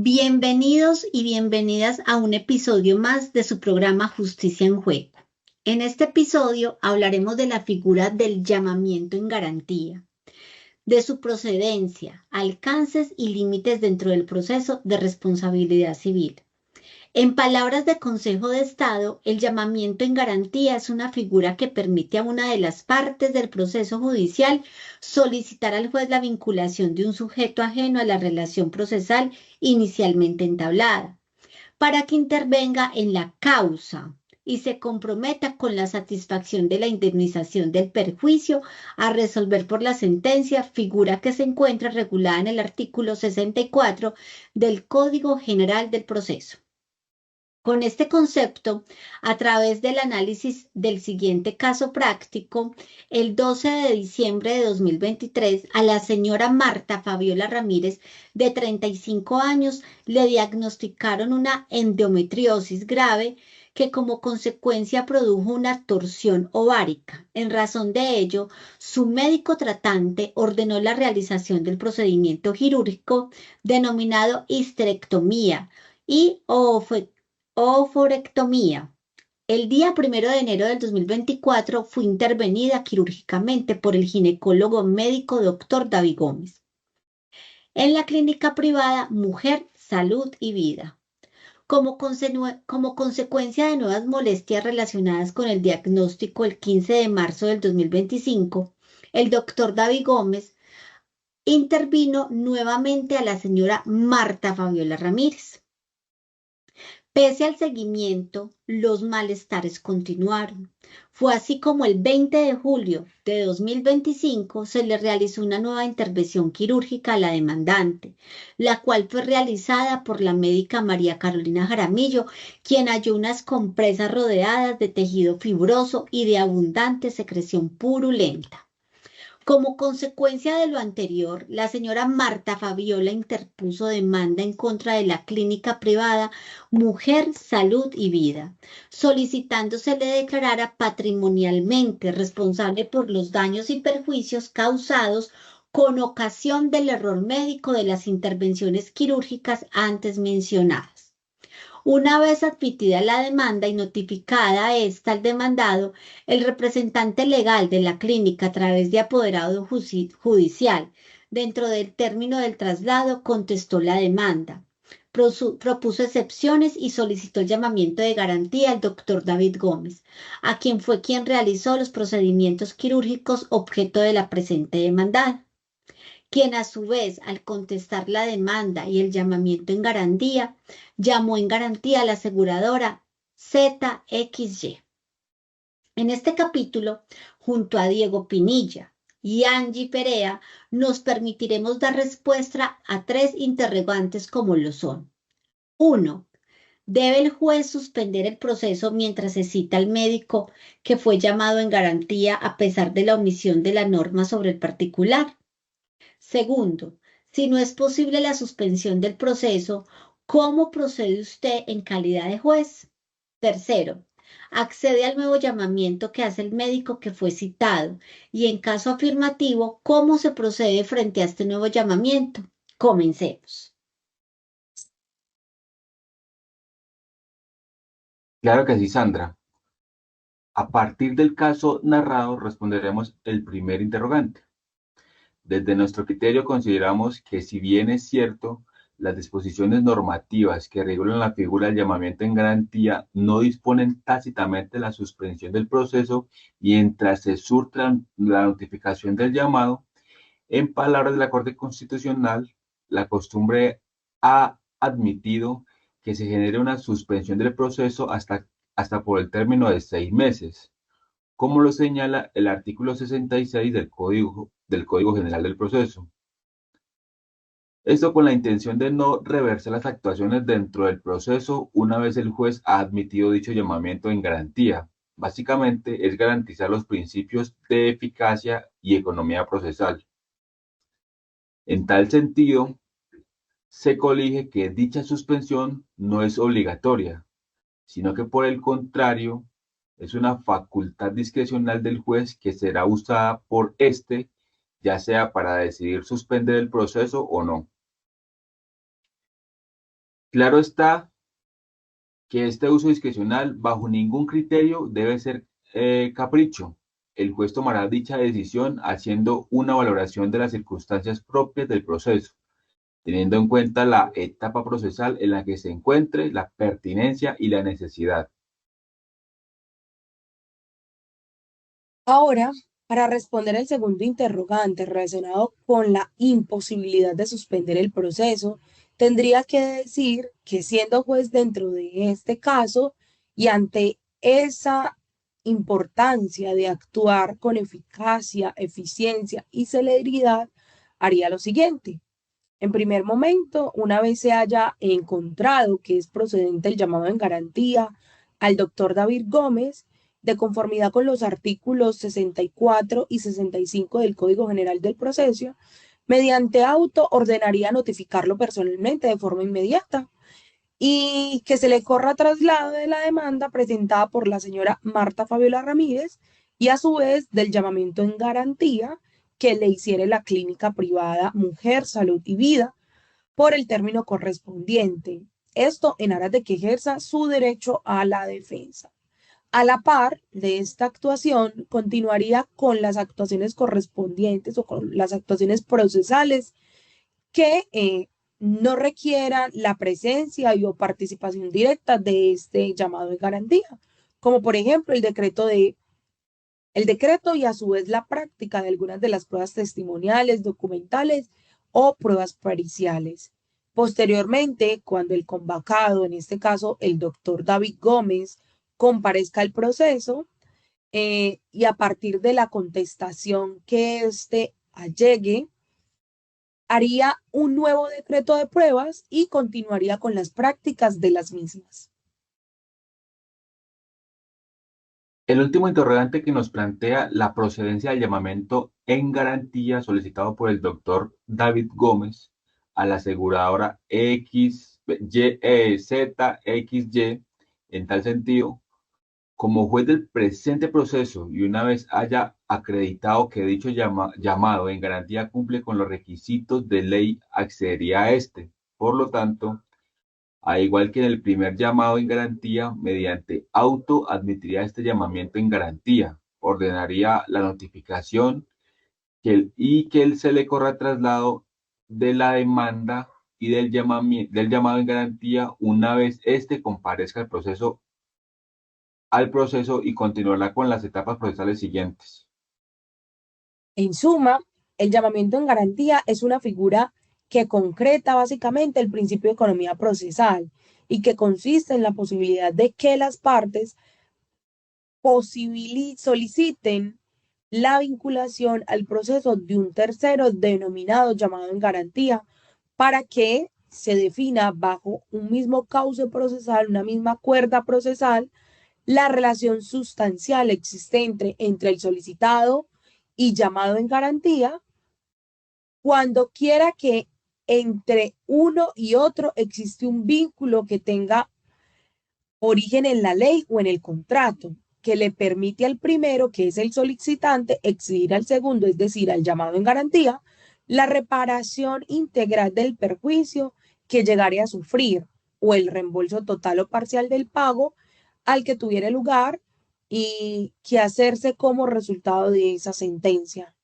Bienvenidos y bienvenidas a un episodio más de su programa Justicia en Juego. En este episodio hablaremos de la figura del llamamiento en garantía, de su procedencia, alcances y límites dentro del proceso de responsabilidad civil. En palabras de Consejo de Estado, el llamamiento en garantía es una figura que permite a una de las partes del proceso judicial solicitar al juez la vinculación de un sujeto ajeno a la relación procesal inicialmente entablada, para que intervenga en la causa y se comprometa con la satisfacción de la indemnización del perjuicio a resolver por la sentencia, figura que se encuentra regulada en el artículo 64 del Código General del Proceso. Con este concepto, a través del análisis del siguiente caso práctico, el 12 de diciembre de 2023, a la señora Marta Fabiola Ramírez, de 35 años, le diagnosticaron una endometriosis grave que como consecuencia produjo una torsión ovárica. En razón de ello, su médico tratante ordenó la realización del procedimiento quirúrgico denominado histerectomía y oforectomía. El día 1 de enero del 2024 fue intervenida quirúrgicamente por el ginecólogo médico doctor David Gómez en la clínica privada Mujer, Salud y Vida. Como consecuencia de nuevas molestias relacionadas con el diagnóstico el 15 de marzo del 2025, el doctor David Gómez intervino nuevamente a la señora Marta Fabiola Ramírez. Pese al seguimiento, los malestares continuaron. Fue así como el 20 de julio de 2025 se le realizó una nueva intervención quirúrgica a la demandante, la cual fue realizada por la médica María Carolina Jaramillo, quien halló unas compresas rodeadas de tejido fibroso y de abundante secreción purulenta. Como consecuencia de lo anterior, la señora Marta Fabiola interpuso demanda en contra de la clínica privada Mujer, Salud y Vida, solicitando se le declarara patrimonialmente responsable por los daños y perjuicios causados con ocasión del error médico de las intervenciones quirúrgicas antes mencionadas. Una vez admitida la demanda y notificada esta al demandado, el representante legal de la clínica a través de apoderado judicial, dentro del término del traslado, contestó la demanda, propuso excepciones y solicitó el llamamiento de garantía al doctor David Gómez, a quien realizó los procedimientos quirúrgicos objeto de la presente demanda, quien a su vez, al contestar la demanda y el llamamiento en garantía, llamó en garantía a la aseguradora ZXY. En este capítulo, junto a Diego Pinilla y Angie Perea, nos permitiremos dar respuesta a tres interrogantes como lo son. 1. ¿Debe el juez suspender el proceso mientras se cita al médico que fue llamado en garantía a pesar de la omisión de la norma sobre el particular? Segundo, si no es posible la suspensión del proceso, ¿cómo procede usted en calidad de juez? Tercero, accede al nuevo llamamiento que hace el médico que fue citado y en caso afirmativo, ¿cómo se procede frente a este nuevo llamamiento? Comencemos. Claro que sí, Sandra. A partir del caso narrado responderemos el primer interrogante. Desde nuestro criterio consideramos que si bien es cierto, las disposiciones normativas que regulan la figura del llamamiento en garantía no disponen tácitamente la suspensión del proceso mientras se surta la notificación del llamado, en palabras de la Corte Constitucional, la costumbre ha admitido que se genere una suspensión del proceso hasta por el término de 6 meses, como lo señala el artículo 66 del Código General del Proceso. Esto con la intención de no reversar las actuaciones dentro del proceso una vez el juez ha admitido dicho llamamiento en garantía. Básicamente es garantizar los principios de eficacia y economía procesal. En tal sentido, se colige que dicha suspensión no es obligatoria, sino que por el contrario, es una facultad discrecional del juez que será usada por éste, ya sea para decidir suspender el proceso o no. Claro está que este uso discrecional bajo ningún criterio debe ser capricho. El juez tomará dicha decisión haciendo una valoración de las circunstancias propias del proceso, teniendo en cuenta la etapa procesal en la que se encuentre, la pertinencia y la necesidad. Ahora, para responder el segundo interrogante relacionado con la imposibilidad de suspender el proceso, tendría que decir que siendo juez dentro de este caso y ante esa importancia de actuar con eficacia, eficiencia y celeridad, haría lo siguiente. En primer momento, una vez se haya encontrado que es procedente el llamado en garantía al doctor David Gómez, de conformidad con los artículos 64 y 65 del Código General del Proceso, mediante auto ordenaría notificarlo personalmente de forma inmediata y que se le corra traslado de la demanda presentada por la señora Marta Fabiola Ramírez y a su vez del llamamiento en garantía que le hiciere la clínica privada Mujer, Salud y Vida por el término correspondiente. Esto en aras de que ejerza su derecho a la defensa. A la par de esta actuación, continuaría con las actuaciones correspondientes o con las actuaciones procesales que no requieran la presencia y o participación directa de este llamado de garantía, como por ejemplo el decreto y a su vez la práctica de algunas de las pruebas testimoniales, documentales o pruebas periciales. Posteriormente, cuando el convocado, en este caso el doctor David Gómez, comparezca al proceso y a partir de la contestación que éste allegue, haría un nuevo decreto de pruebas y continuaría con las prácticas de las mismas. El último interrogante que nos plantea la procedencia del llamamiento en garantía solicitado por el doctor David Gómez a la aseguradora ZXY en tal sentido, como juez del presente proceso y una vez haya acreditado que dicho llamado en garantía cumple con los requisitos de ley, accedería a este. Por lo tanto, al igual que en el primer llamado en garantía, mediante auto admitiría este llamamiento en garantía, ordenaría la notificación y que se le corra traslado de la demanda y del llamado en garantía una vez éste comparezca al proceso y continuará con las etapas procesales siguientes. En suma, el llamamiento en garantía es una figura que concreta básicamente el principio de economía procesal y que consiste en la posibilidad de que las partes soliciten la vinculación al proceso de un tercero denominado llamado en garantía para que se defina bajo un mismo cauce procesal, una misma cuerda procesal, la relación sustancial existente entre el solicitado y llamado en garantía, cuando quiera que entre uno y otro existe un vínculo que tenga origen en la ley o en el contrato, que le permite al primero, que es el solicitante, exigir al segundo, es decir, al llamado en garantía, la reparación integral del perjuicio que llegare a sufrir o el reembolso total o parcial del pago al que tuviera lugar y que hacerse como resultado de esa sentencia.